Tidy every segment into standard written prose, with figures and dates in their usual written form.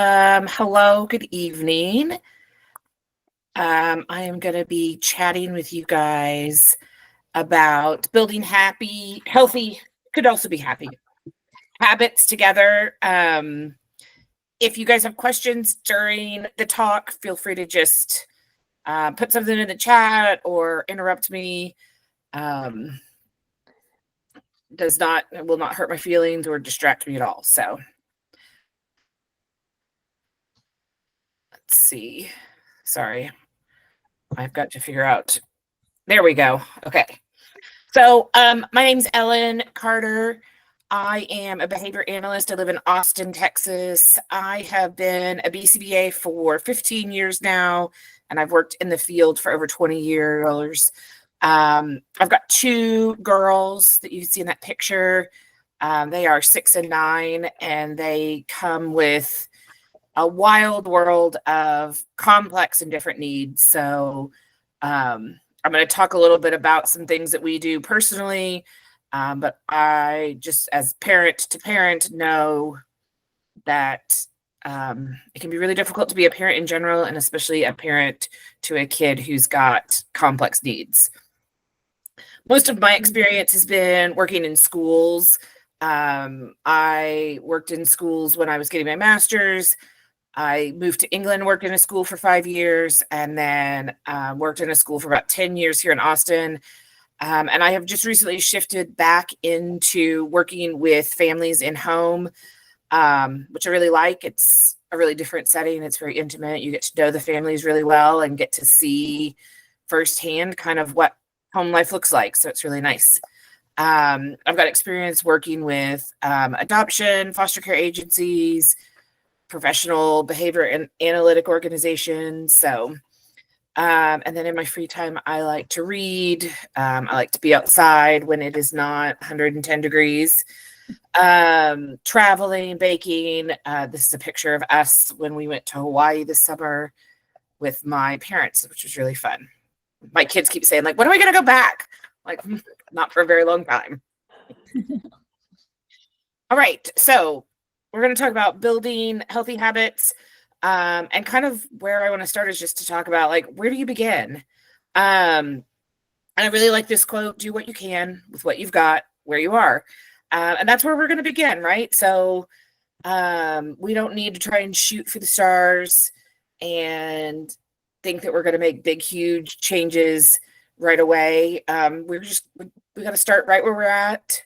Hello, good evening. I am going to be chatting with you guys about building happy, healthy, could also be happy habits together. If you guys have questions during the talk, feel free to just put something in the chat or interrupt me. It will not hurt my feelings or distract me at all. So let's see. Sorry. I've got to figure out. There we go. Okay. So my name's Ellen Carter. I am a behavior analyst. I live in Austin, Texas. I have been a BCBA for 15 years now, and I've worked in the field for over 20 years. I've got two girls that you see in that picture. They are 6 and 9, and they come with a wild world of complex and different needs. So I'm going to talk a little bit about some things that we do personally, but I just, as parent to parent, know that it can be really difficult to be a parent in general, and especially a parent to a kid who's got complex needs. Most of my experience has been working in schools. I worked in schools when I was getting my master's. I moved to England, worked in a school for 5 years, and then worked in a school for about 10 years here in Austin. And I have just recently shifted back into working with families in home, which I really like. It's a really different setting. It's very intimate. You get to know the families really well and get to see firsthand kind of what home life looks like. So it's really nice. I've got experience working with adoption, foster care agencies, professional behavior and analytic organizations. So, and then in my free time, I like to read. I like to be outside when it is not 110 degrees. Traveling, baking. This is a picture of us when we went to Hawaii this summer with my parents, which was really fun. My kids keep saying, like, when are we going to go back? Like, not for a very long time. All right. So we're going to talk about building healthy habits, and kind of where I want to start is just to talk about, like, where do you begin? And I really like this quote: do what you can with what you've got where you are. And that's where we're going to begin, right? So we don't need to try and shoot for the stars and think that we're going to make big, huge changes right away. We got to start right where we're at.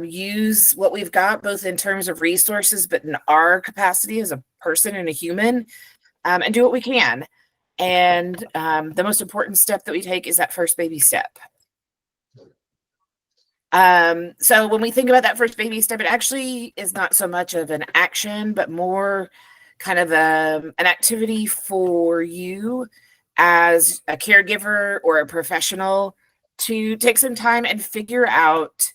Use what we've got, both in terms of resources, but in our capacity as a person and a human, and do what we can. And the most important step that we take is that first baby step. So when we think about that first baby step, it actually is not so much of an action, but more kind of an activity for you as a caregiver or a professional to take some time and figure out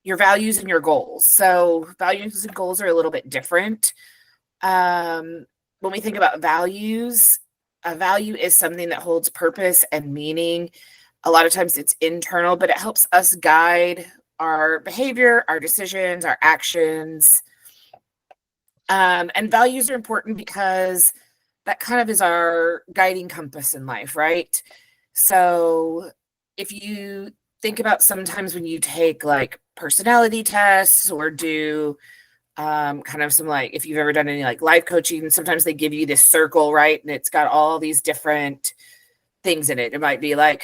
your values and your goals. So values and goals are a little bit different. When we think about values, a value is something that holds purpose and meaning. A lot of times it's internal, but it helps us guide our behavior, our decisions, our actions. And values are important because that kind of is our guiding compass in life, right? So if you think about sometimes when you take like personality tests or do kind of some, like, if you've ever done any like life coaching, sometimes they give you this circle, right? And it's got all these different things in it. It might be like,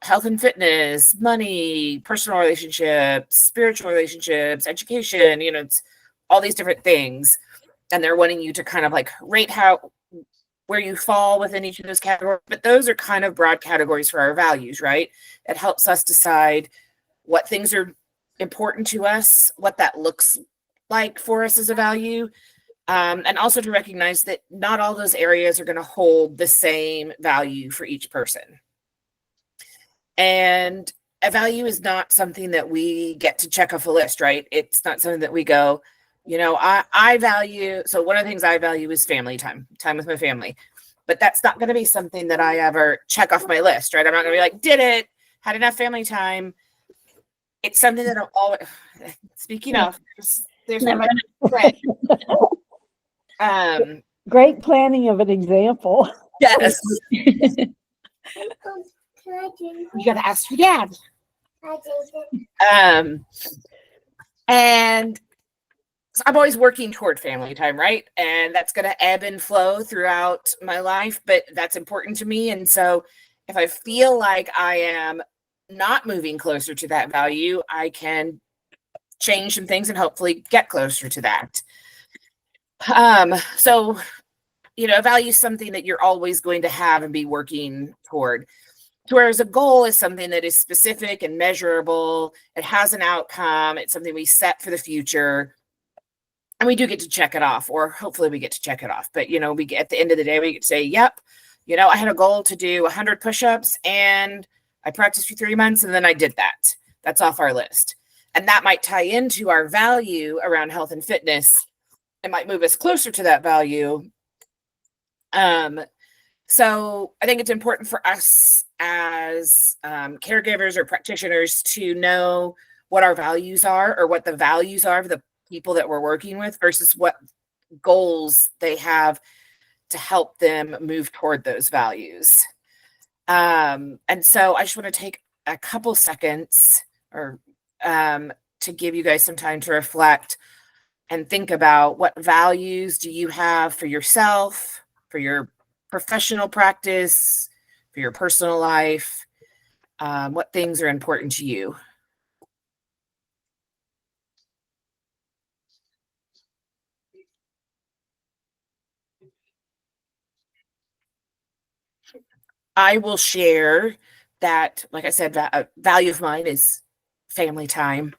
health and fitness, money, personal relationships, spiritual relationships, education, it's all these different things. And they're wanting you to kind of like rate where you fall within each of those categories. But those are kind of broad categories for our values, right? It helps us decide what things are important to us, what that looks like for us as a value, and also to recognize that not all those areas are going to hold the same value for each person. And a value is not something that we get to check off a list, right? It's not something that we go, I value. So one of the things I value is family time with my family. But that's not going to be something that I ever check off my list, right? I'm not going to be like, did it, had enough family time. It's something that I'm always, speaking of, there's my friend. Great planning of an example. Yes. You got to ask your dad. And so I'm always working toward family time, right? And that's going to ebb and flow throughout my life, but that's important to me. And so if I feel like I am not moving closer to that value, I can change some things and hopefully get closer to that. So, a value is something that you're always going to have and be working toward. Whereas a goal is something that is specific and measurable. It has an outcome. It's something we set for the future. And we do get to check it off, or hopefully we get to check it off. But, we get at the end of the day, we get to say, yep, I had a goal to do 100 push-ups and I practiced for 3 months and then I did that. That's off our list. And that might tie into our value around health and fitness. It might move us closer to that value. So I think it's important for us as caregivers or practitioners to know what our values are, or what the values are of the people that we're working with versus what goals they have to help them move toward those values. And so I just want to take a couple seconds to give you guys some time to reflect and think about what values do you have for yourself, for your professional practice, for your personal life, what things are important to you. I will share that, like I said, a value of mine is family time.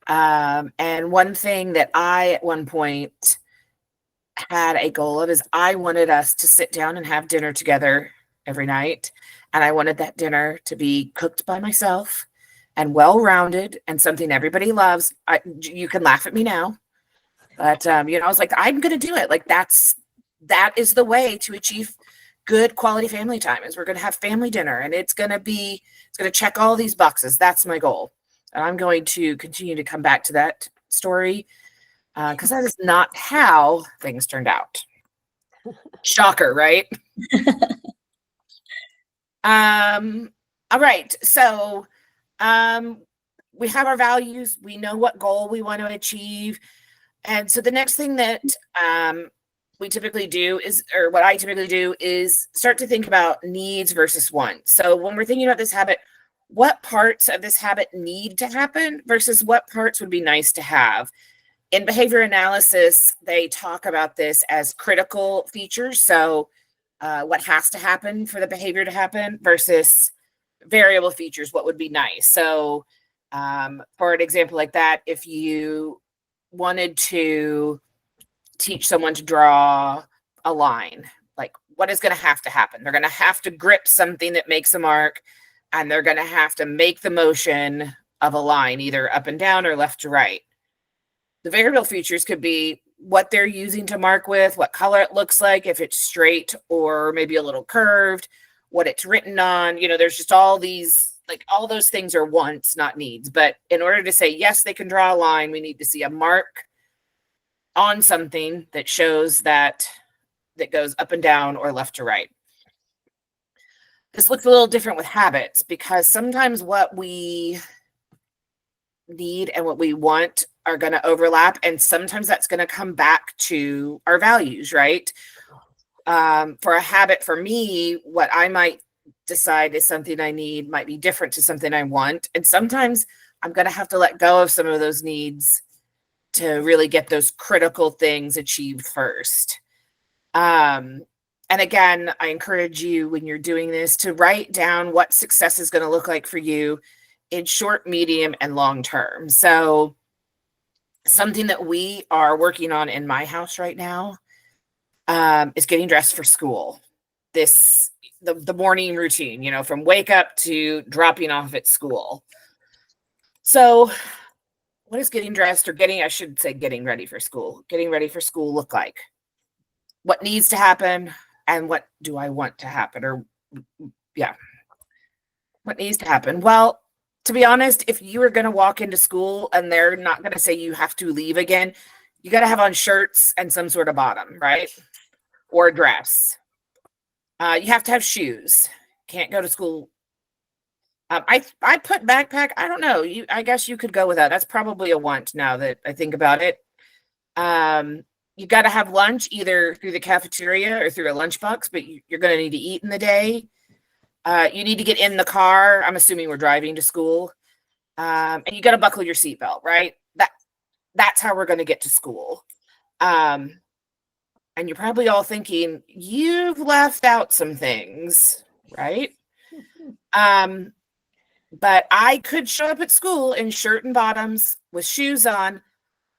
And one thing that I, at one point, had a goal of is I wanted us to sit down and have dinner together every night. And I wanted that dinner to be cooked by myself and well-rounded and something everybody loves. You can laugh at me now, but I was like, I'm going to do it. Like that is the way to achieve good quality family time, is we're going to have family dinner, and it's going to check all these boxes. That's my goal. And I'm going to continue to come back to that story because that is not how things turned out. Shocker, right? All right. So we have our values. We know what goal we want to achieve. And so the next thing that we typically do is, or what I typically do is start to think about needs versus wants. So when we're thinking about this habit, what parts of this habit need to happen versus what parts would be nice to have? In behavior analysis, they talk about this as critical features. So what has to happen for the behavior to happen versus variable features, what would be nice. So for an example like that, if you wanted to teach someone to draw a line, like what is going to happen? They're going to have to grip something that makes a mark, and they're going to have to make the motion of a line, either up and down or left to right. The variable features could be what they're using to mark with, what color it looks like, if it's straight or maybe a little curved, what it's written on. There's just all these, like all those things are wants, not needs. But in order to say, yes, they can draw a line, we need to see a mark on something that shows that goes up and down or left to right. This looks a little different with habits, because sometimes what we need and what we want are going to overlap, and sometimes that's going to come back to our values, right? For a habit, for me, what I might decide is something I need might be different to something I want, and sometimes I'm going to have to let go of some of those needs to really get those critical things achieved first. And again, I encourage you, when you're doing this, to write down what success is going to look like for you in short, medium, and long term. So something that we are working on in my house right now is getting dressed for school. The morning routine, from wake up to dropping off at school. So what is getting dressed, or getting ready for school look like? What needs to happen, and what do I want to happen? What needs to happen? Well, to be honest, if you are going to walk into school and they're not going to say you have to leave again, You got to have on shirts and some sort of bottom, right? Or a dress. You have to have shoes. Can't go to school. I put backpack. I don't know. I guess you could go with that. That's probably a want now that I think about it. You got to have lunch either through the cafeteria or through a lunchbox, but you're going to need to eat in the day. You need to get in the car. I'm assuming we're driving to school. And you got to buckle your seatbelt, right? That's how we're going to get to school. And you're probably all thinking, you've left out some things, right? But I could show up at school in shirt and bottoms with shoes on,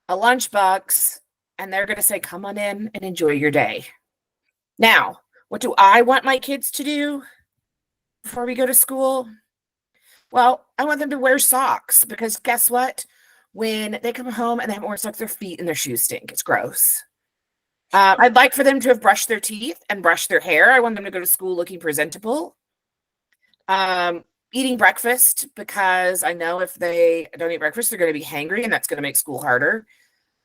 a lunchbox, and they're going to say, come on in and enjoy your day. Now, what do I want my kids to do before we go to school? Well, I want them to wear socks because guess what? When they come home and they haven't worn socks, their feet and their shoes stink. It's gross. I'd like for them to have brushed their teeth and brushed their hair. I want them to go to school looking presentable. Eating breakfast because I know if they don't eat breakfast, they're going to be hangry and that's going to make school harder.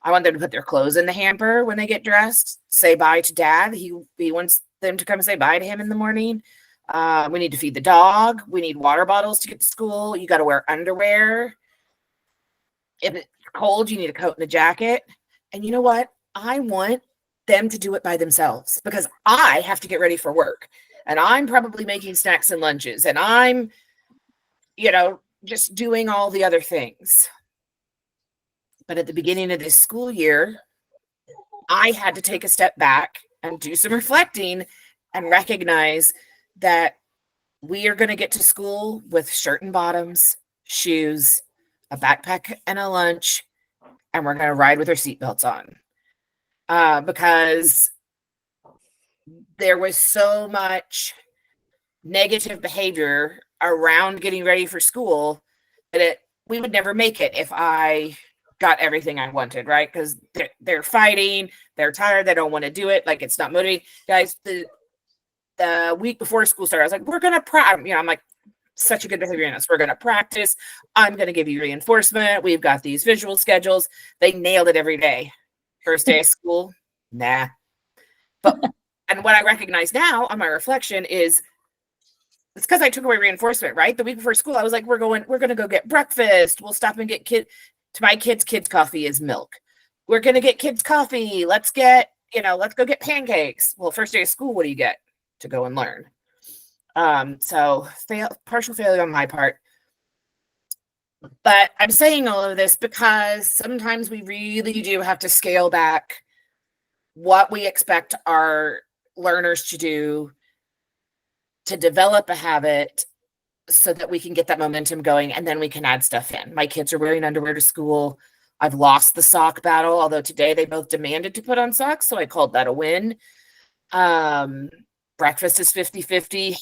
I want them to put their clothes in the hamper when they get dressed. Say bye to dad. He wants them to come say bye to him in the morning. We need to feed the dog. We need water bottles to get to school. You got to wear underwear. If it's cold, you need a coat and a jacket. And you know what? I want them to do it by themselves because I have to get ready for work. And I'm probably making snacks and lunches. And I'm, just doing all the other things. But at the beginning of this school year, I had to take a step back and do some reflecting and recognize that we are going to get to school with shirt and bottoms, shoes, a backpack and a lunch, and we're going to ride with our seatbelts on. Because there was so much negative behavior around getting ready for school that we would never make it if I got everything I wanted, right? Because they're fighting, they're tired, they don't want to do it. Like it's not motivating. Guys, the week before school started, I was like, we're going to practice. I'm like, such a good behavior in us. We're going to practice. I'm going to give you reinforcement. We've got these visual schedules. They nailed it every day. First day of school, nah. But and what I recognize now on my reflection is it's because I took away reinforcement, right? The week before school, I was like, we're going to go get breakfast. We'll stop and get to my kids' coffee is milk. We're going to get kids coffee. Let's go get pancakes. Well, first day of school, what do you get? To go and learn. So partial failure on my part. But I'm saying all of this because sometimes we really do have to scale back what we expect our learners to do to develop a habit so that we can get that momentum going and then we can add stuff in. My kids are wearing underwear to school. I've lost the sock battle, although today they both demanded to put on socks, so I called that a win. Breakfast is 50-50.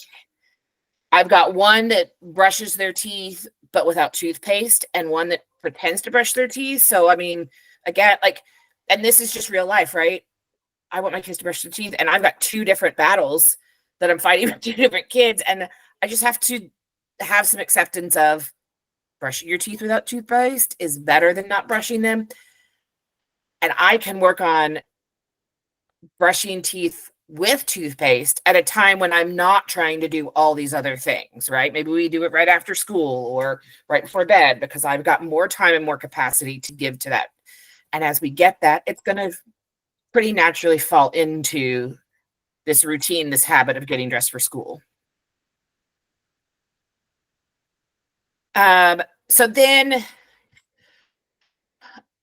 I've got one that brushes their teeth but without toothpaste and one that pretends to brush their teeth. So, I mean, again, and this is just real life, right? I want my kids to brush their teeth and I've got two different battles that I'm fighting with two different kids. And I just have to have some acceptance of brushing your teeth without toothpaste is better than not brushing them. And I can work on brushing teeth with toothpaste at a time when I'm not trying to do all these other things, right? Maybe we do it right after school or right before bed because I've got more time and more capacity to give to that. And as we get that, it's going to pretty naturally fall into this routine, this habit of getting dressed for school. So then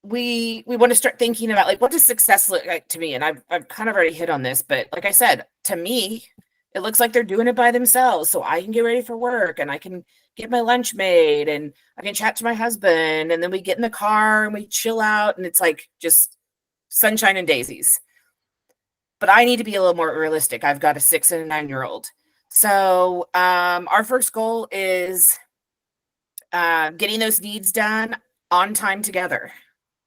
we want to start thinking about what does success look like to me? And I've kind of already hit on this, but like I said, to me, it looks like they're doing it by themselves. So I can get ready for work and I can get my lunch made and I can chat to my husband and then we get in the car and we chill out and it's like just sunshine and daisies. But I need to be a little more realistic. I've got a 6 and a 9-year-old. So our first goal is getting those needs done on time together.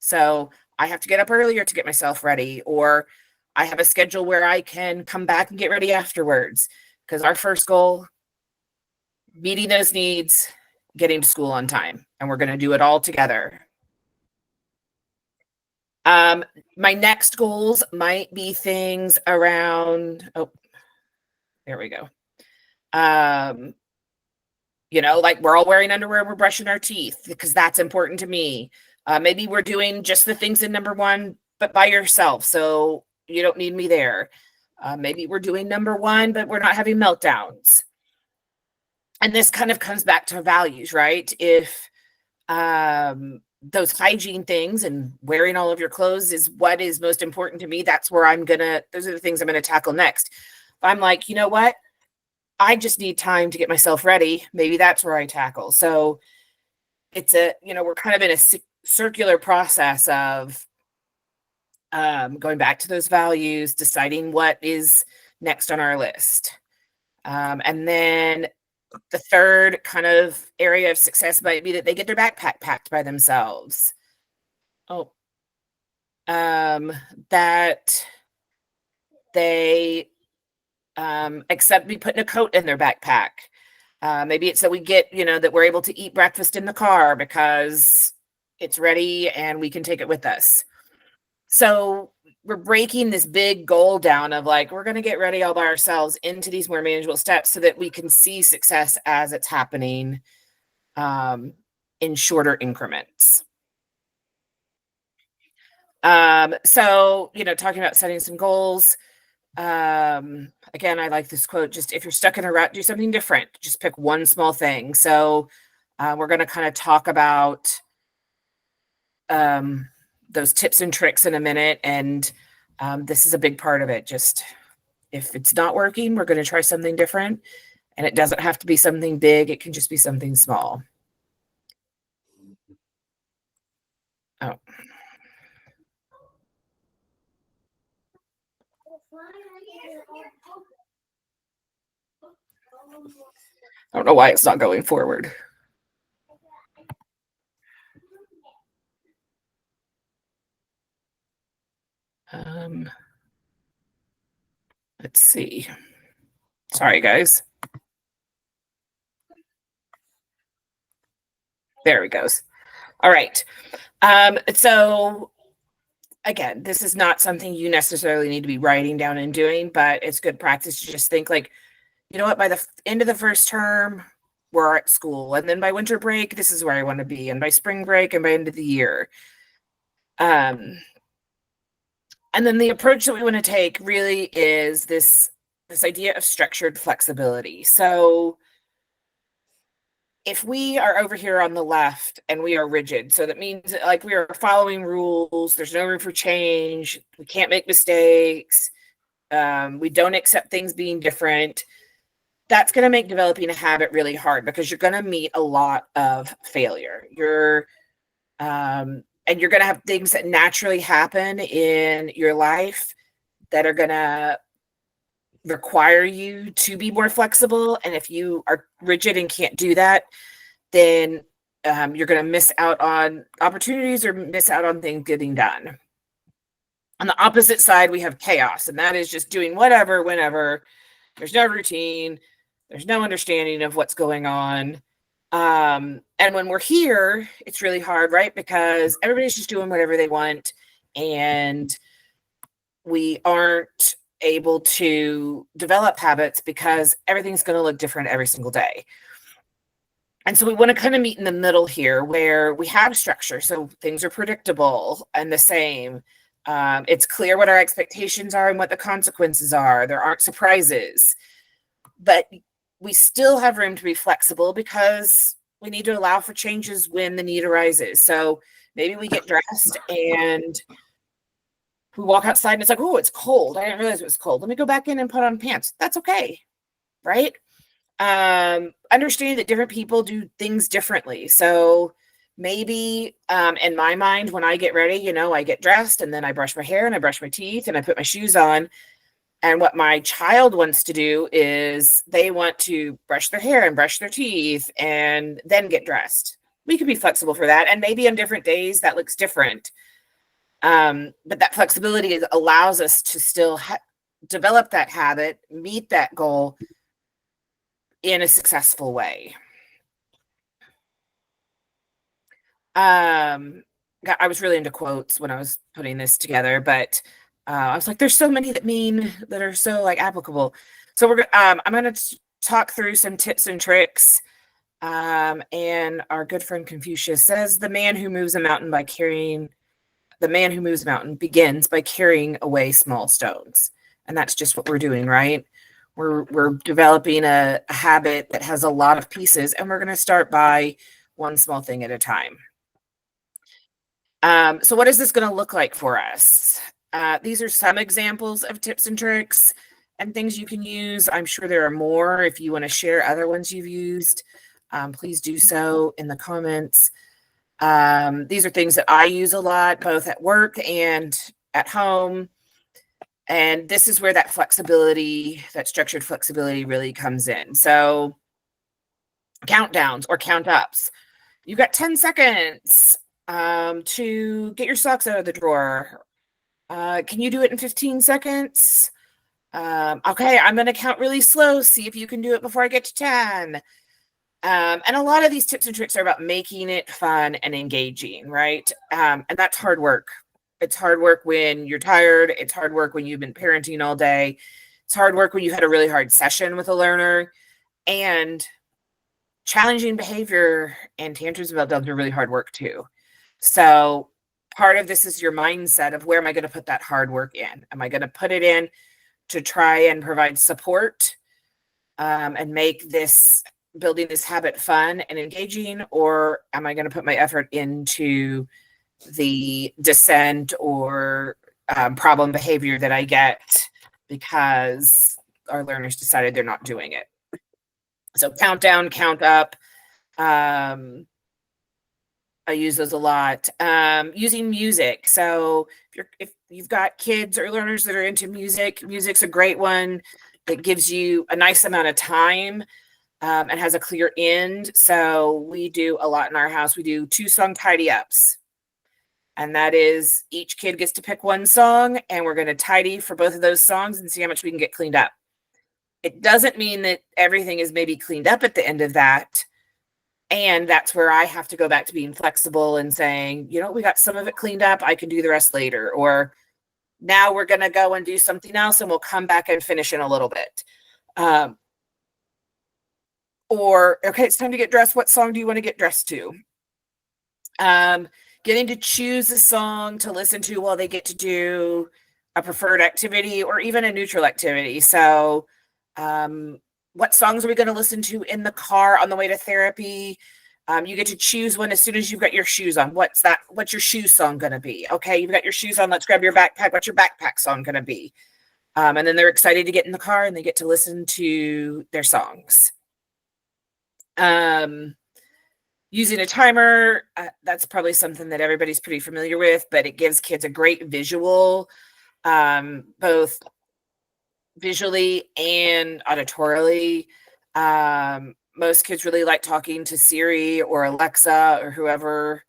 So I have to get up earlier to get myself ready, or I have a schedule where I can come back and get ready afterwards. Because our first goal, meeting those needs, getting to school on time. And we're going to do it all together. My next goals might be things around, oh, there we go. Like we're all wearing underwear, we're brushing our teeth because that's important to me. Maybe we're doing just the things in number one, but by yourself. So you don't need me there. Maybe we're doing number one, but we're not having meltdowns. And this kind of comes back to values, right? If those hygiene things and wearing all of your clothes is what is most important to me, those are the things I'm going to tackle next. If I'm like, you know what? I just need time to get myself ready. Maybe that's where I tackle. So we're kind of in a circular process of going back to those values, deciding what is next on our list. And then the third kind of area of success might be that they get their backpack packed by themselves. That they accept me putting a coat in their backpack. Maybe it's that we get, that we're able to eat breakfast in the car because it's ready and we can take it with us. So we're breaking this big goal down of like, we're going to get ready all by ourselves into these more manageable steps so that we can see success as it's happening in shorter increments. So, talking about setting some goals. Again, I like this quote, just if you're stuck in a rut, do something different. Just pick one small thing. So we're going to kind of talk about those tips and tricks in a minute. And this is a big part of it. Just if it's not working, we're going to try something different. And it doesn't have to be something big. It can just be something small. Oh. I don't know why it's not going forward. Let's see. Sorry, guys. There he goes. All right. So again, this is not something you necessarily need to be writing down and doing, but it's good practice to just think like, you know what, by the end of the first term, we're at school. And then by winter break, this is where I want to be. And by spring break and by end of the year. And then the approach that we want to take really is this idea of structured flexibility. So if we are over here on the left and we are rigid, so that means that, like, we are following rules, there's no room for change, we can't make mistakes, we don't accept things being different, that's going to make developing a habit really hard because you're going to meet a lot of failure. And you're going to have things that naturally happen in your life that are going to require you to be more flexible. And if you are rigid and can't do that, then you're going to miss out on opportunities or miss out on things getting done. On the opposite side, we have chaos, and that is just doing whatever, whenever. There's no routine. There's no understanding of what's going on. And when we're here, it's really hard, right? Because everybody's just doing whatever they want, and we aren't able to develop habits because everything's going to look different every single day. And so we want to kind of meet in the middle here where we have structure. So things are predictable and the same. It's clear what our expectations are and what the consequences are. There aren't surprises, but we still have room to be flexible because we need to allow for changes when the need arises. So maybe we get dressed and we walk outside and it's like, oh, it's cold. I didn't realize it was cold. Let me go back in and put on pants. That's okay. Right? Understanding that different people do things differently. So maybe in my mind, when I get ready, I get dressed and then I brush my hair and I brush my teeth and I put my shoes on. And what my child wants to do is they want to brush their hair and brush their teeth and then get dressed. We can be flexible for that. And maybe on different days that looks different. But that flexibility allows us to still develop that habit, meet that goal in a successful way. I was really into quotes when I was putting this together, but I was like, there's so many that are so like applicable. So I'm going to talk through some tips and tricks. And our good friend Confucius says the man who moves a mountain begins by carrying away small stones. And that's just what we're doing, right? We're developing a habit that has a lot of pieces, and we're going to start by one small thing at a time. So what is this going to look like for us? These are some examples of tips and tricks and things you can use. I'm sure there are more. If you want to share other ones you've used, please do so in the comments. These are things that I use a lot, both at work and at home. And this is where that flexibility, that structured flexibility really comes in. So countdowns or count ups. You've got 10 seconds to get your socks out of the drawer. Can you do it in 15 seconds? Okay, I'm going to count really slow. See if you can do it before I get to 10. And a lot of these tips and tricks are about making it fun and engaging, right? And that's hard work. It's hard work when you're tired. It's hard work when you've been parenting all day. It's hard work when you had a really hard session with a learner. And challenging behavior and tantrums about dogs are really hard work too. So part of this is your mindset of where am I going to put that hard work in? Am I going to put it in to try and provide support and make building this habit fun and engaging, or am I going to put my effort into the dissent or problem behavior that I get because our learners decided they're not doing it? So count down, count up. I use those a lot. Using music. So if you've got kids or learners that are into music, music's a great one. It gives you a nice amount of time and has a clear end. So we do a lot in our house. We do 2-song tidy ups. And that is each kid gets to pick one song, and we're going to tidy for both of those songs and see how much we can get cleaned up. It doesn't mean that everything is maybe cleaned up at the end of that. And that's where I have to go back to being flexible and saying, we got some of it cleaned up. I can do the rest later. Or now we're going to go and do something else, and we'll come back and finish in a little bit. Or, okay, it's time to get dressed. What song do you want to get dressed to? Getting to choose a song to listen to while they get to do a preferred activity or even a neutral activity. So what songs are we going to listen to in the car on the way to therapy? You get to choose one as soon as you've got your shoes on. What's your shoe song going to be? Okay, you've got your shoes on. Let's grab your backpack. What's your backpack song going to be? And then they're excited to get in the car and they get to listen to their songs. Using a timer, that's probably something that everybody's pretty familiar with, but it gives kids a great visual, both visually and auditorily. Most kids really like talking to Siri or Alexa or whoever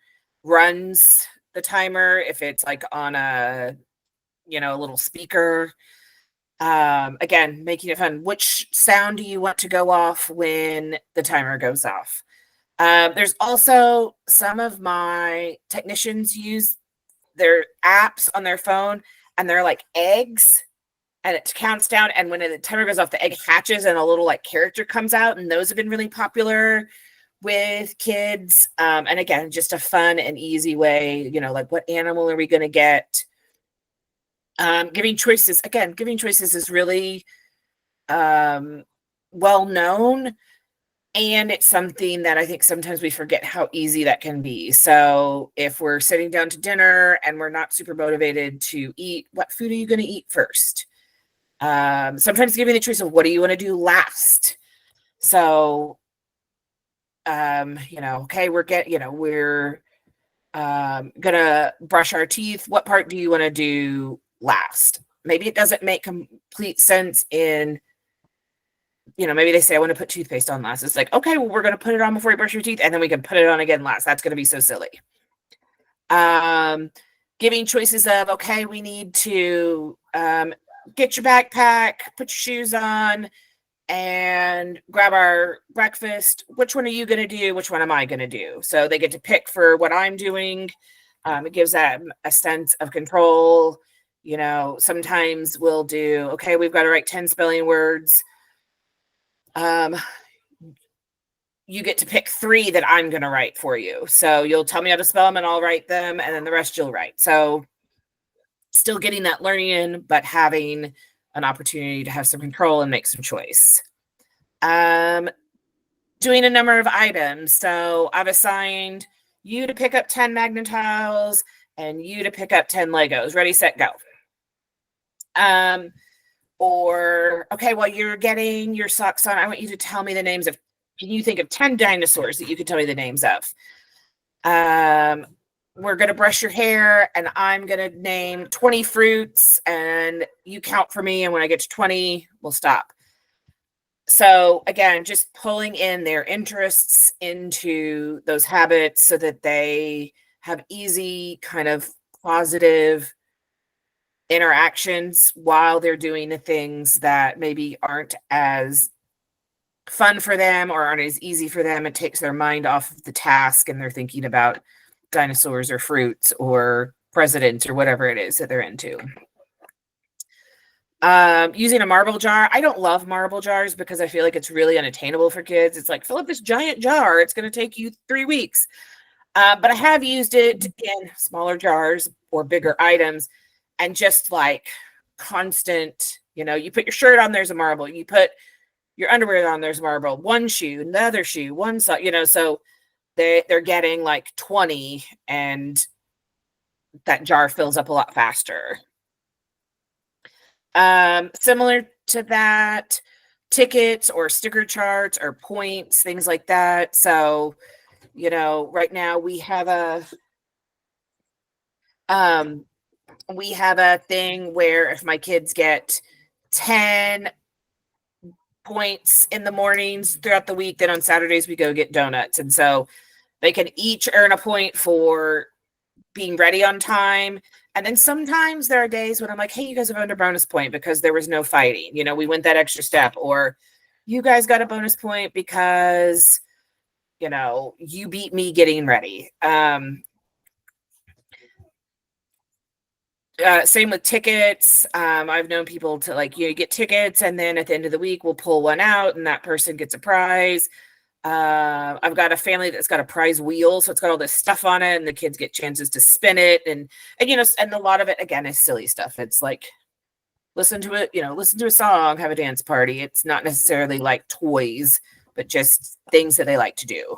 runs the timer, if it's like on a little speaker. Again, making it fun. Which sound do you want to go off when the timer goes off? There's also some of my technicians use their apps on their phone, and they're like eggs, and it counts down, and when the timer goes off, the egg hatches and a little like character comes out, and those have been really popular with kids. And again, just a fun and easy way, like what animal are we going to get? Giving choices is really well known, and it's something that I think sometimes we forget how easy that can be. So if we're sitting down to dinner and we're not super motivated to eat, what food are you going to eat first? Sometimes giving the choice of what do you want to do last? So, okay, we're gonna brush our teeth. What part do you want to do last? Maybe it doesn't make complete sense in, maybe they say I want to put toothpaste on last. It's like, okay, well, we're going to put it on before you brush your teeth, and then we can put it on again last. That's going to be so silly. Giving choices of, okay, we need to get your backpack, put your shoes on, and grab our breakfast. Which one are you going to do? Which one am I going to do? So they get to pick for what I'm doing. It gives them a sense of control. Sometimes we'll do, okay, we've got to write 10 spelling words. You get to pick 3 that I'm going to write for you. So you'll tell me how to spell them and I'll write them, and then the rest you'll write. So still getting that learning in, but having an opportunity to have some control and make some choice. Doing a number of items. So I've assigned you to pick up 10 magnet tiles and you to pick up 10 Legos. Ready, set, go. Or, okay, while you're getting your socks on, I want you to tell me the names of, can you think of 10 dinosaurs that you could tell me the names of? We're going to brush your hair and I'm going to name 20 fruits and you count for me. And when I get to 20, we'll stop. So again, just pulling in their interests into those habits so that they have easy kind of positive interactions while they're doing the things that maybe aren't as fun for them or aren't as easy for them. It takes their mind off of the task and they're thinking about dinosaurs or fruits or presidents or whatever it is that they're into. Using a marble jar. I don't love marble jars because I feel like it's really unattainable for kids. It's like, fill up this giant jar. It's going to take you 3 weeks. But I have used it in smaller jars or bigger items and just like constant, you put your shirt on, there's a marble. You put your underwear on, there's a marble. One shoe, another shoe, one sock, so they're getting like 20 and that jar fills up a lot faster. Similar to that, tickets or sticker charts or points, things like that. So, right now we have a thing where if my kids get 10 points in the mornings throughout the week, then on Saturdays we go get donuts. And so they can each earn a point for being ready on time. And then sometimes there are days when I'm like, hey, you guys have earned a bonus point because there was no fighting. We went that extra step. Or you guys got a bonus point because, you beat me getting ready. Same with tickets. I've known people to get tickets and then at the end of the week we'll pull one out and that person gets a prize. I've got a family that's got a prize wheel, so it's got all this stuff on it and the kids get chances to spin it and a lot of it again is silly stuff. It's like listen to a song, have a dance party. It's not necessarily like toys, but just things that they like to do.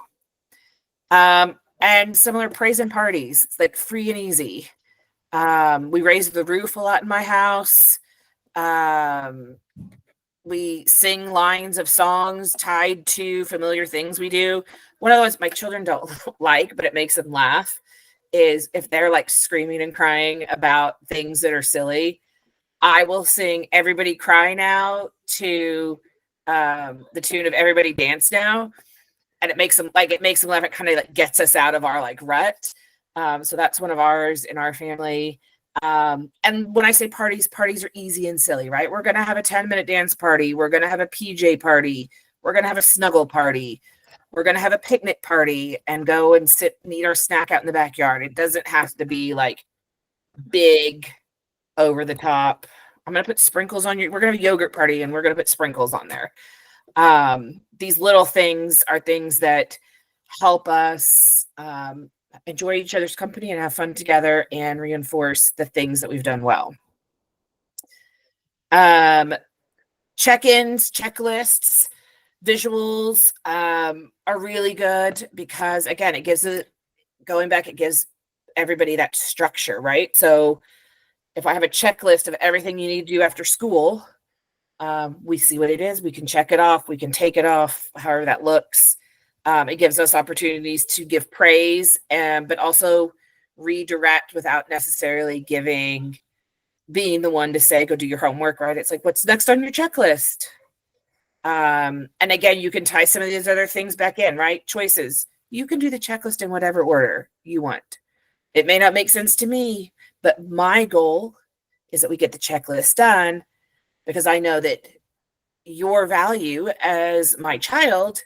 And similar praise and parties. It's like free and easy. We raise the roof a lot in my house. We sing lines of songs tied to familiar things we do. One of those my children don't like, but it makes them laugh, is if they're like screaming and crying about things that are silly, I will sing Everybody Cry Now to the tune of Everybody Dance Now. And it makes them laugh. It kind of like gets us out of our like rut. So that's one of ours in our family. And when I say parties are easy and silly, right? We're going to have a 10-minute dance party. We're going to have a PJ party. We're going to have a snuggle party. We're going to have a picnic party and go and sit and eat our snack out in the backyard. It doesn't have to be like big over the top. I'm going to put sprinkles on you. We're going to have a yogurt party and we're going to put sprinkles on there. These little things are things that help us, enjoy each other's company and have fun together and reinforce the things that we've done well. Check-ins, checklists, visuals are really good because again, it gives everybody that structure, right? So if I have a checklist of everything you need to do after school, we see what it is. We can check it off. We can take it off, however that looks. It gives us opportunities to give praise, but also redirect without necessarily being the one to say, go do your homework, right? It's like, what's next on your checklist? And again, you can tie some of these other things back in, right? Choices. You can do the checklist in whatever order you want. It may not make sense to me, but my goal is that we get the checklist done because I know that your value as my child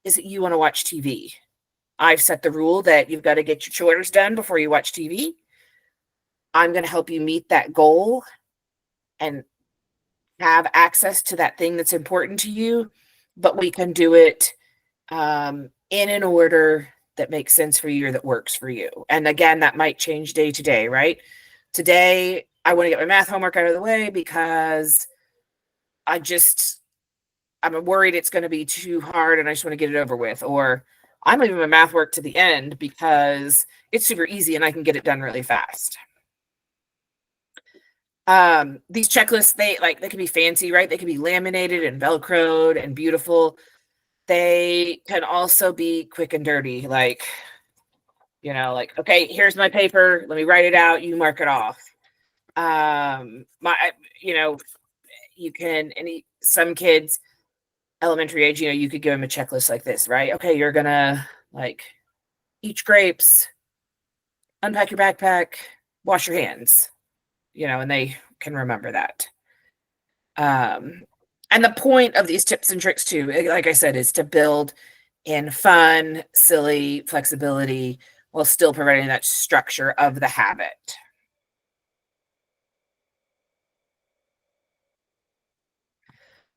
is that you want to watch TV. I've set the rule that you've got to get your chores done before you watch TV. I'm going to help you meet that goal and have access to that thing that's important to you, but we can do it in an order that makes sense for you or that works for you. And again, that might change day to day, right? Today, I want to get my math homework out of the way because I'm worried it's going to be too hard and I just want to get it over with. Or I'm leaving my math work to the end because it's super easy and I can get it done really fast. These checklists, they can be fancy, right? They can be laminated and Velcroed and beautiful. They can also be quick and dirty, like, okay, here's my paper. Let me write it out. You mark it off. Some kids, elementary age, you could give them a checklist like this, right? Okay, you're gonna eat grapes, unpack your backpack, wash your hands, and they can remember that. And the point of these tips and tricks too, like I said, is to build in fun, silly flexibility while still providing that structure of the habit.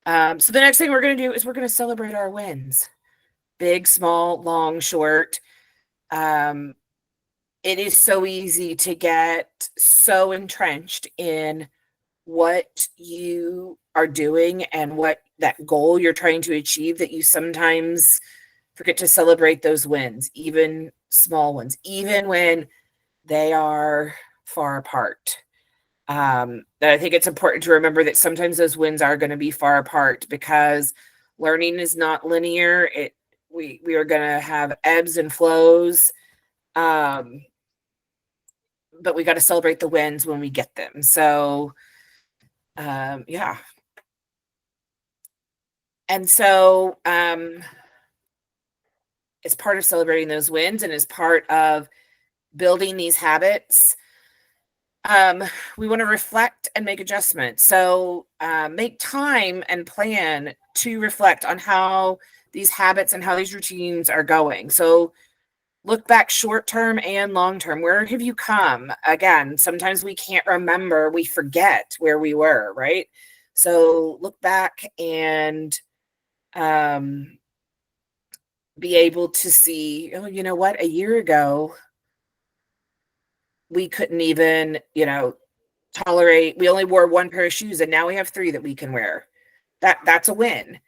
So the next thing we're going to do is we're going to celebrate our wins. Big, small, long, short. It is so easy to get so entrenched in what you are doing and what that goal you're trying to achieve that you sometimes forget to celebrate those wins, even small ones, even when they are far apart. I think it's important to remember that sometimes those wins are going to be far apart because learning is not linear. We are going to have ebbs and flows, but we got to celebrate the wins when we get them. So, yeah. And so, as part of celebrating those wins and as part of building these habits, we want to reflect and make adjustments. So make time and plan to reflect on how these habits and how these routines are going. So look back short-term and long-term. Where have you come? Again, sometimes we can't remember, we forget where we were, right? So look back and be able to see, oh, you know what? A year ago, we couldn't even, tolerate, we only wore one pair of shoes and now we have 3 that we can wear. That's a win.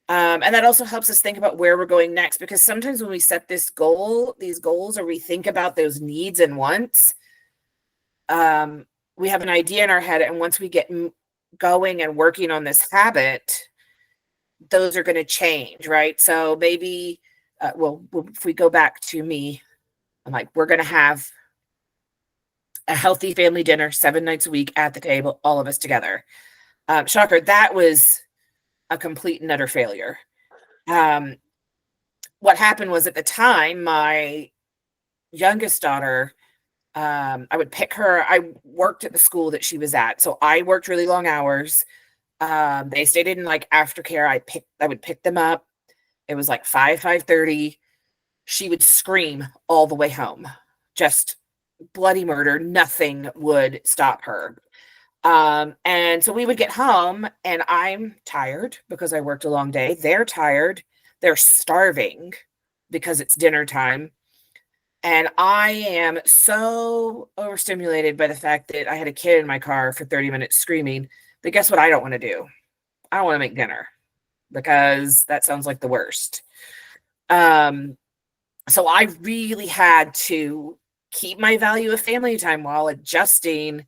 And that also helps us think about where we're going next, because sometimes when we set these goals, or we think about those needs and wants, we have an idea in our head. And once we get going and working on this habit, those are going to change, right? So maybe, if we go back to me, I'm like, we're going to have a healthy family dinner 7 nights a week at the table, all of us together. Shocker, that was a complete and utter failure. What happened was, at the time, my youngest daughter, I would pick her. I worked at the school that she was at, so I worked really long hours. They stayed in aftercare. I would pick them up. It was 5:30. She would scream all the way home, just bloody murder. Nothing would stop her. And so we would get home and I'm tired because I worked a long day. They're tired. They're starving because it's dinner time. And I am so overstimulated by the fact that I had a kid in my car for 30 minutes screaming. But guess what I don't want to do? I don't want to make dinner because that sounds like the worst. So I really had to keep my value of family time while adjusting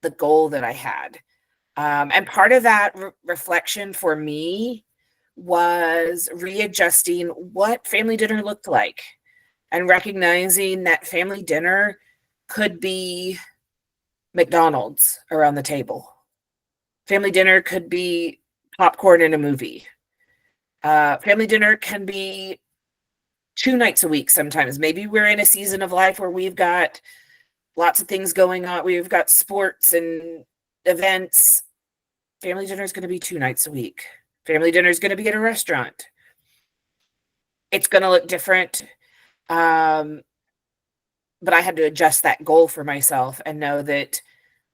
the goal that I had. And part of that reflection for me was readjusting what family dinner looked like and recognizing that family dinner could be McDonald's around the table. Family dinner could be popcorn and a movie. Family dinner can be 2 nights a week sometimes. Maybe we're in a season of life where we've got lots of things going on. We've got sports and events. Family dinner is going to be 2 nights a week. Family dinner is going to be at a restaurant. It's going to look different. But I had to adjust that goal for myself and know that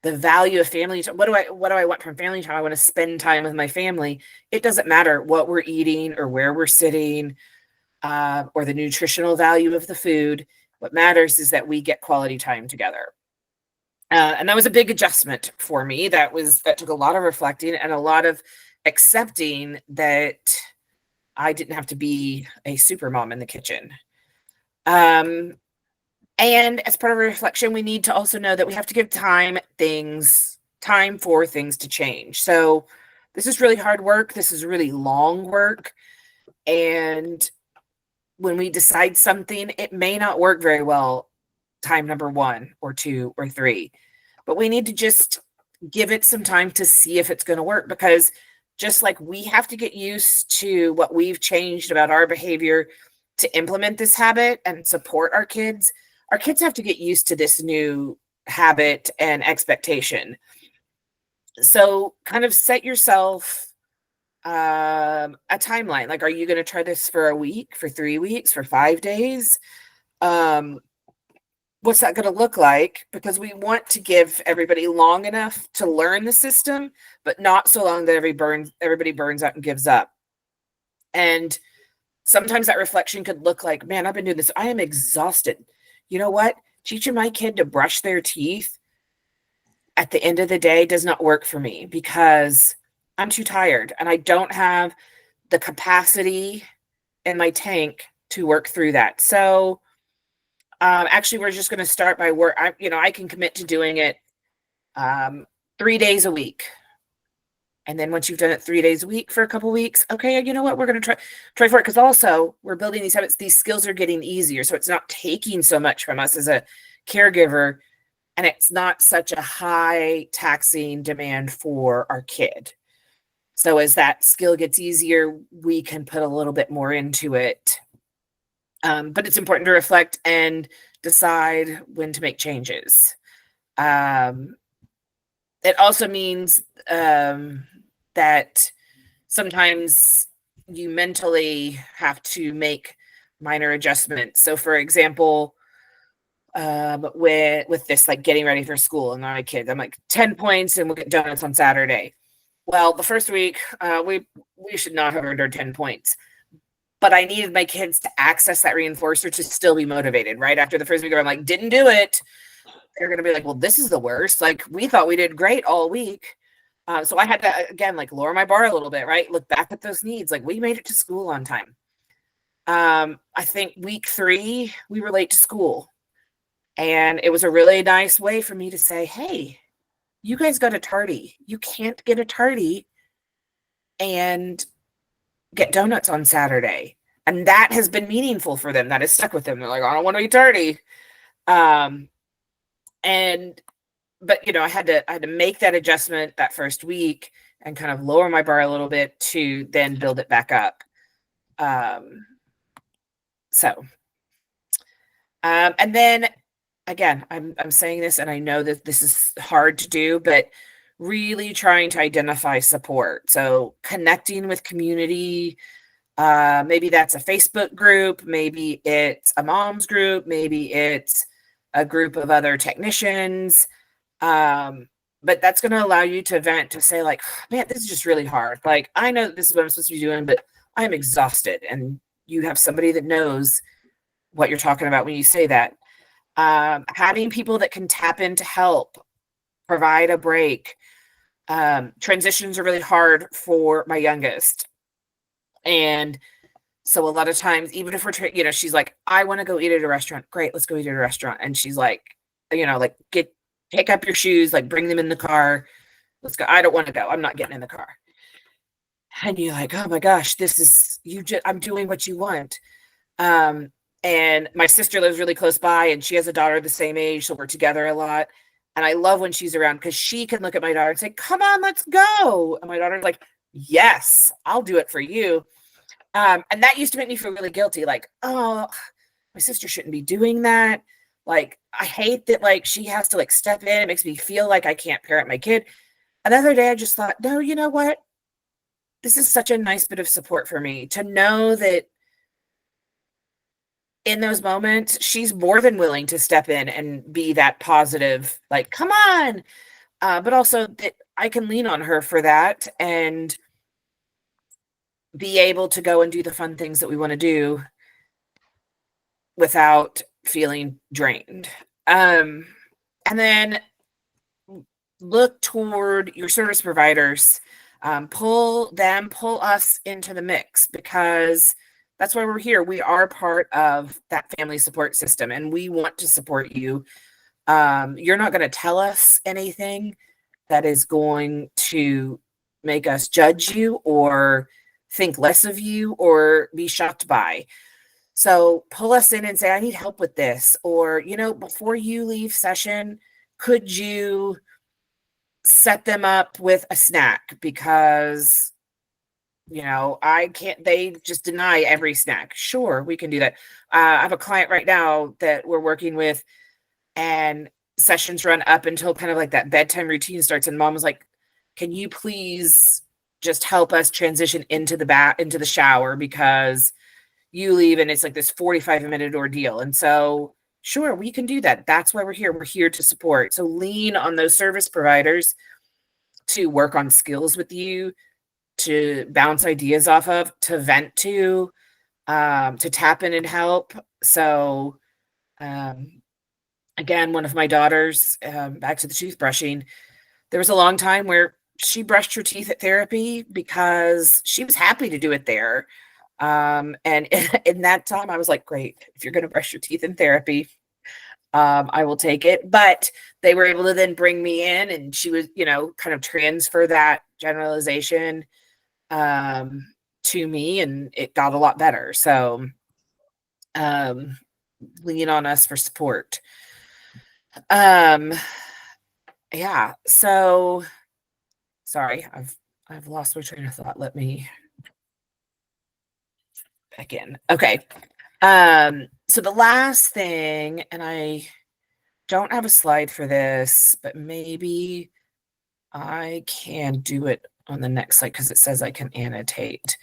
the value of family time. What do I want from family time? I want to spend time with my family. It doesn't matter what we're eating or where we're sitting, or the nutritional value of the food. What matters is that we get quality time together. And that was a big adjustment for me. That took a lot of reflecting and a lot of accepting that I didn't have to be a super mom in the kitchen. And as part of a reflection, we need to also know that we have to give time for things to change. So this is really hard work. This is really long work. And when we decide something, it may not work very well time number 1 or 2 or 3, but we need to just give it some time to see if it's going to work, because just like we have to get used to what we've changed about our behavior to implement this habit and support our kids have to get used to this new habit and expectation. So kind of set yourself a timeline. Like, are you going to try this for a week, for 3 weeks, for 5 days? What's that going to look like? Because we want to give everybody long enough to learn the system, but not so long that everybody burns out and gives up. And sometimes that reflection could look like, man, I've been doing this. I am exhausted. You know what? Teaching my kid to brush their teeth at the end of the day does not work for me because I'm too tired and I don't have the capacity in my tank to work through that. So actually, we're just going to start by work. I can commit to doing it 3 days a week. And then once you've done it 3 days a week for a couple weeks, okay, you know what? We're going to try for it. Because also we're building these habits. These skills are getting easier. So it's not taking so much from us as a caregiver. And it's not such a high taxing demand for our kid. So as that skill gets easier, we can put a little bit more into it. But it's important to reflect and decide when to make changes. It also means that sometimes you mentally have to make minor adjustments. So, for example, with this, like getting ready for school and my kids, I'm like 10 points and we'll get donuts on Saturday. Well, the first week, we should not have earned our 10 points. But I needed my kids to access that reinforcer to still be motivated, right? After the first week, I'm like, didn't do it. They're going to be like, well, this is the worst. Like, we thought we did great all week. So I had to, again, like lower my bar a little bit, right? Look back at those needs. Like, we made it to school on time. I think week 3, we were late to school. And it was a really nice way for me to say, hey, you guys got a tardy. You can't get a tardy and get donuts on Saturday. And that has been meaningful for them. That has stuck with them. They're like, I don't want to be tardy. But I had to make that adjustment that first week and kind of lower my bar a little bit to then build it back up. And then again, I'm saying this, and I know that this is hard to do, but really trying to identify support. So connecting with community, maybe that's a Facebook group, maybe it's a mom's group, maybe it's a group of other technicians. But that's going to allow you to vent, to say like, man, this is just really hard. Like, I know that this is what I'm supposed to be doing, but I'm exhausted. And you have somebody that knows what you're talking about when you say that. Having people that can tap in to help, provide a break. Transitions are really hard for my youngest. And so a lot of times, even if we're, she's like, I want to go eat at a restaurant. Great, let's go eat at a restaurant. And she's like, like, pick up your shoes, like bring them in the car. Let's go. I don't want to go. I'm not getting in the car. And you're like, oh my gosh, I'm doing what you want. And my sister lives really close by and she has a daughter the same age. So we're together a lot. And I love when she's around because she can look at my daughter and say, come on, let's go. And my daughter's like, yes, I'll do it for you. And that used to make me feel really guilty. Like, oh, my sister shouldn't be doing that. Like, I hate that, like, she has to, like, step in. It makes me feel like I can't parent my kid. Another day, I just thought, no, you know what? This is such a nice bit of support for me to know that in those moments, she's more than willing to step in and be that positive, like, come on. But also that I can lean on her for that and be able to go and do the fun things that we want to do without feeling drained. And then look toward your service providers, pull us into the mix, because that's why we're here. We are part of that family support system and we want to support you. You're not going to tell us anything that is going to make us judge you or think less of you or be shocked by. So pull us in and say, I need help with this. Or, before you leave session, could you set them up with a snack? Because, I can't, they just deny every snack. Sure, we can do that. I have a client right now that we're working with, and sessions run up until kind of like that bedtime routine starts. And mom was like, can you please just help us transition into the shower, because you leave and it's like this 45-minute ordeal. And so, sure, we can do that. That's why we're here. We're here to support. So lean on those service providers to work on skills with you, to bounce ideas off of, to vent to tap in and help. So, again, one of my daughters, back to the toothbrushing, there was a long time where she brushed her teeth at therapy because she was happy to do it there. And in that time, I was like, great, if you're going to brush your teeth in therapy, I will take it. But they were able to then bring me in, and she was, kind of transfer that generalization to me, and it got a lot better. So lean on us for support. Yeah. So sorry, I've lost my train of thought. Let me back in. Okay. So the last thing, and I don't have a slide for this, but maybe I can do it on the next slide because it says I can annotate.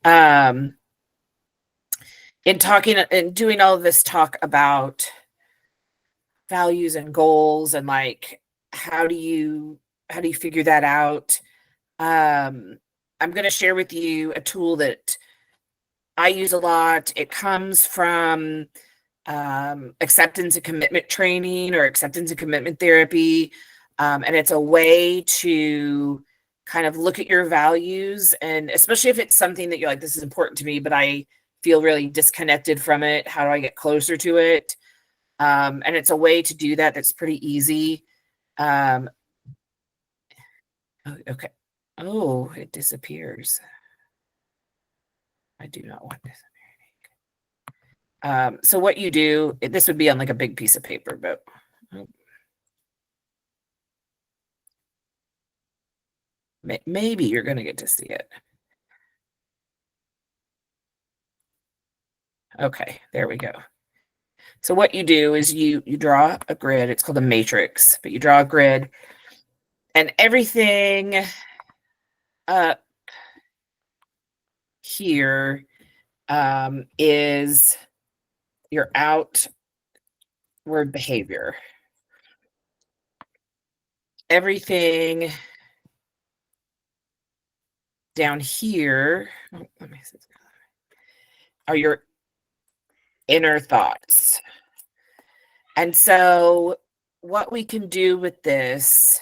In talking and doing all of this talk about values and goals and like how do you figure that out? I'm going to share with you a tool that I use a lot. It comes from acceptance and commitment training or acceptance and commitment therapy. And it's a way to kind of look at your values, and especially if it's something that you're like, this is important to me, but I feel really disconnected from it. How do I get closer to it? And it's a way to do that. That's pretty easy. Okay. Oh, it disappears. I do not want this. So what you do, this would be on like a big piece of paper, but maybe you're going to get to see it. Okay, there we go. So what you do is you draw a grid. It's called a matrix, but you draw a grid, and everything up here is your outward behavior. Everything down here, let me see, are your inner thoughts. And so what we can do with this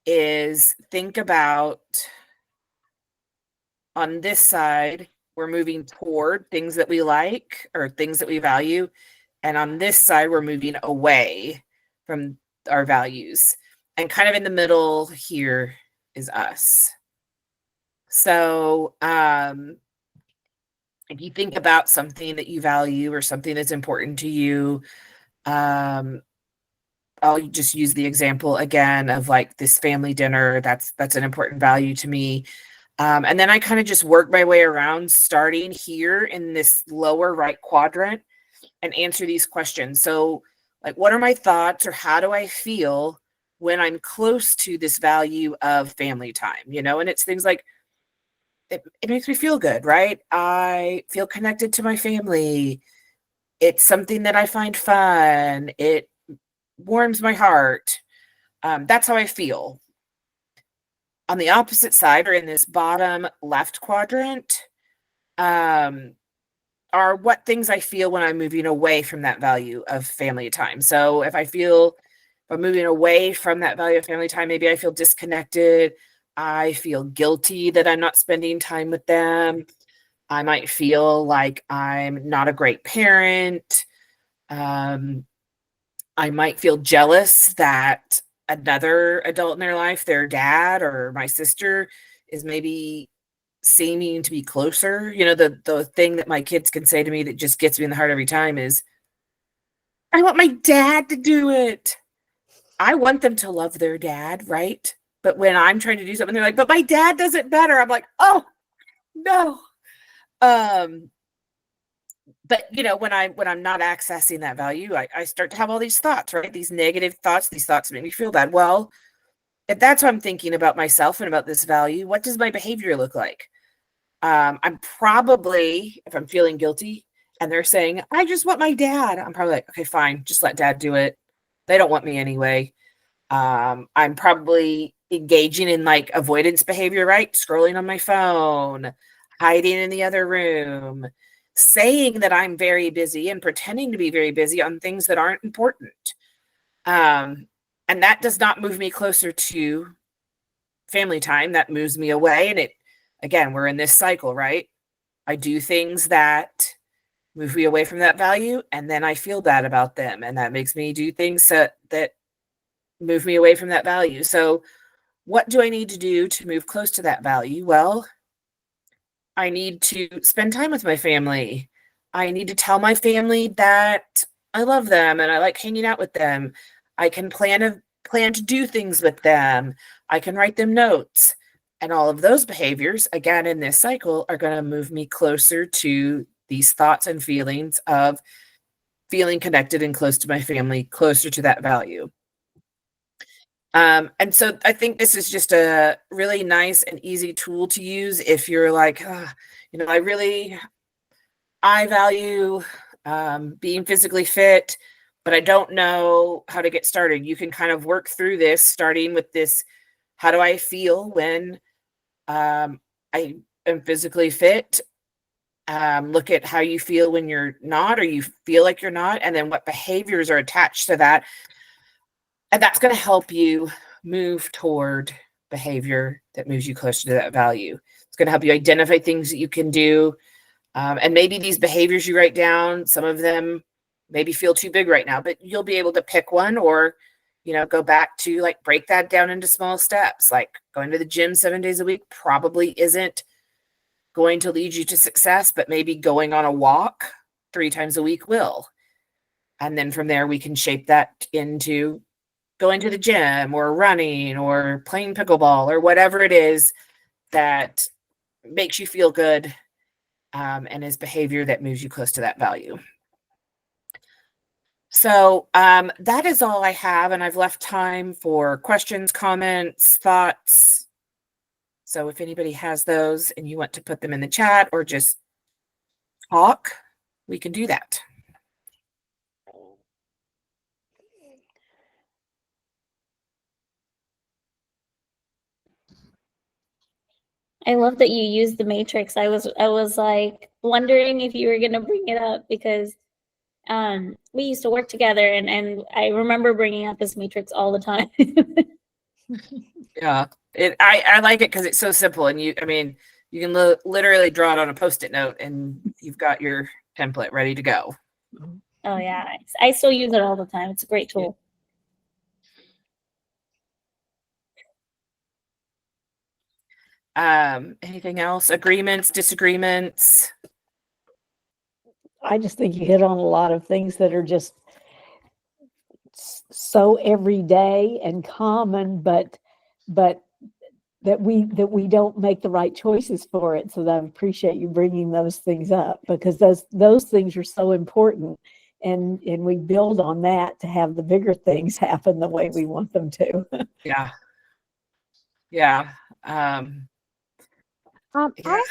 is think about, on this side, we're moving toward things that we like or things that we value. And on this side, we're moving away from our values. And kind of in the middle here is us. So if you think about something that you value or something that's important to you, I'll just use the example again of like this family dinner. That's an important value to me. And then I kind of just work my way around, starting here in this lower right quadrant, and answer these questions. So like, what are my thoughts, or how do I feel when I'm close to this value of family time? And it's things like, it makes me feel good, right? I feel connected to my family. It's something that I find fun. It warms my heart. That's how I feel. On the opposite side, or in this bottom left quadrant, are what things I feel when I'm moving away from that value of family time. So if I'm moving away from that value of family time, maybe I feel disconnected. I feel guilty that I'm not spending time with them. I might feel like I'm not a great parent. I might feel jealous that another adult in their life, their dad or my sister, is maybe seeming to be closer. The thing that my kids can say to me that just gets me in the heart every time is, I want my dad to do it. I want them to love their dad, right? But when I'm trying to do something, they're like, but my dad does it better. I'm like, oh no. Um, but when I'm not accessing that value, I start to have all these thoughts, right? These negative thoughts, these thoughts make me feel bad. Well, if that's what I'm thinking about myself and about this value, what does my behavior look like? I'm probably, if I'm feeling guilty and they're saying, I just want my dad, I'm probably like, okay, fine, just let dad do it. They don't want me anyway. I'm probably engaging in like avoidance behavior, right? Scrolling on my phone, hiding in the other room, saying that I'm very busy and pretending to be very busy on things that aren't important. And that does not move me closer to family time. That moves me away. And again, we're in this cycle, right? I do things that move me away from that value, and then I feel bad about them. And that makes me do things that move me away from that value. So what do I need to do to move close to that value? Well, I need to spend time with my family. I need to tell my family that I love them and I like hanging out with them. I can plan to do things with them. I can write them notes. And all of those behaviors, again, in this cycle, are going to move me closer to these thoughts and feelings of feeling connected and close to my family, closer to that value. And so I think this is just a really nice and easy tool to use if you're like, I value being physically fit, but I don't know how to get started. You can kind of work through this, starting with this. How do I feel when I am physically fit? Look at how you feel when you're not, or you feel like you're not, and then what behaviors are attached to that. And that's going to help you move toward behavior that moves you closer to that value. It's going to help you identify things that you can do. And maybe these behaviors you write down, some of them maybe feel too big right now, but you'll be able to pick one, or, go back to like break that down into small steps. Like going to the gym 7 days a week probably isn't going to lead you to success, but maybe going on a walk 3 times a week will. And then from there, we can shape that into going to the gym or running or playing pickleball or whatever it is that makes you feel good, and is behavior that moves you close to that value. So that is all I have, and I've left time for questions, comments, thoughts. So if anybody has those and you want to put them in the chat or just talk, we can do that. I love that you used the matrix. I was like wondering if you were gonna bring it up, because we used to work together, and I remember bringing up this matrix all the time. Yeah, I like it because it's so simple, and you can literally draw it on a Post-it note, and you've got your template ready to go. Oh yeah, I still use it all the time. It's a great tool. Anything else? Agreements, disagreements? I just think you hit on a lot of things that are just so everyday and common, but that we don't make the right choices for it. So that I appreciate you bringing those things up, because those things are so important, and we build on that to have the bigger things happen the way we want them to. Yeah. I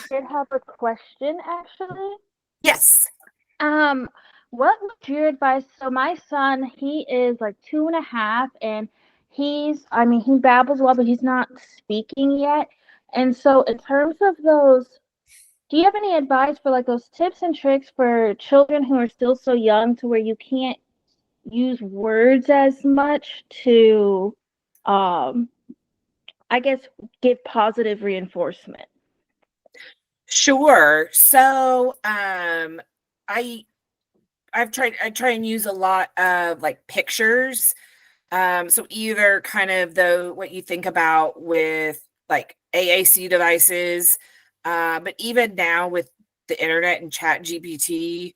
did have a question, actually. Yes. what would your advice? So my son, he is like 2.5, and I mean, he babbles well, but he's not speaking yet. And so, in terms of those, do you have any advice for like those tips and tricks for children who are still so young to where you can't use words as much to, I guess, give positive reinforcement? Sure. So I try and use a lot of like pictures. So either kind of what you think about with like AAC devices, but even now with the internet and chat GPT,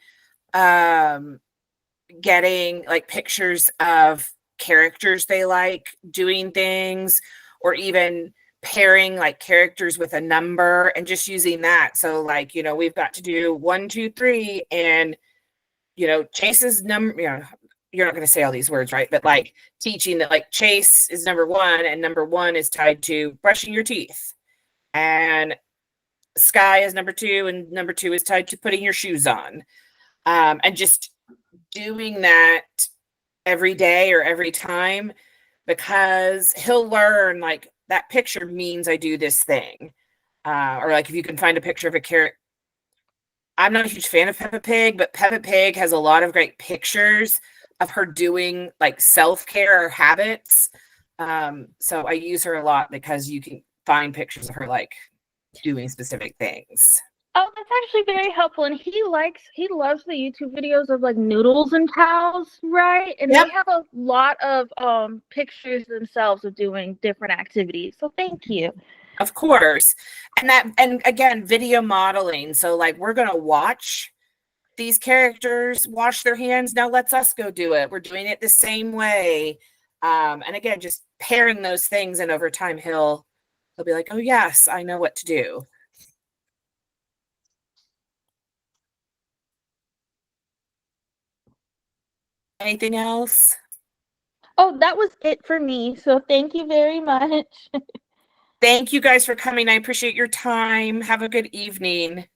getting like pictures of characters they like doing things, or even pairing like characters with a number and just using that. So like, we've got to do 1, 2, 3, and Chase's number, you're not going to say all these words, right? But like teaching that like Chase is number 1, and number 1 is tied to brushing your teeth, and Sky is number 2, and number 2 is tied to putting your shoes on. And just doing that every day or every time, because he'll learn like that picture means I do this thing. Or like if you can find a picture of a carrot. I'm not a huge fan of Peppa Pig, but Peppa Pig has a lot of great pictures of her doing like self-care habits. So I use her a lot because you can find pictures of her like doing specific things. Oh, that's actually very helpful. And he loves the YouTube videos of like Noodles and Cows, right? And Yep. they have a lot of pictures themselves of doing different activities. So thank you. Of course. And again, video modeling. So like we're going to watch these characters wash their hands. Now let's us go do it. We're doing it the same way. And again, just pairing those things, and over time he'll be like, oh yes, I know what to do. Anything else? Oh, that was it for me. So thank you very much. Thank you guys for coming. I appreciate your time. Have a good evening.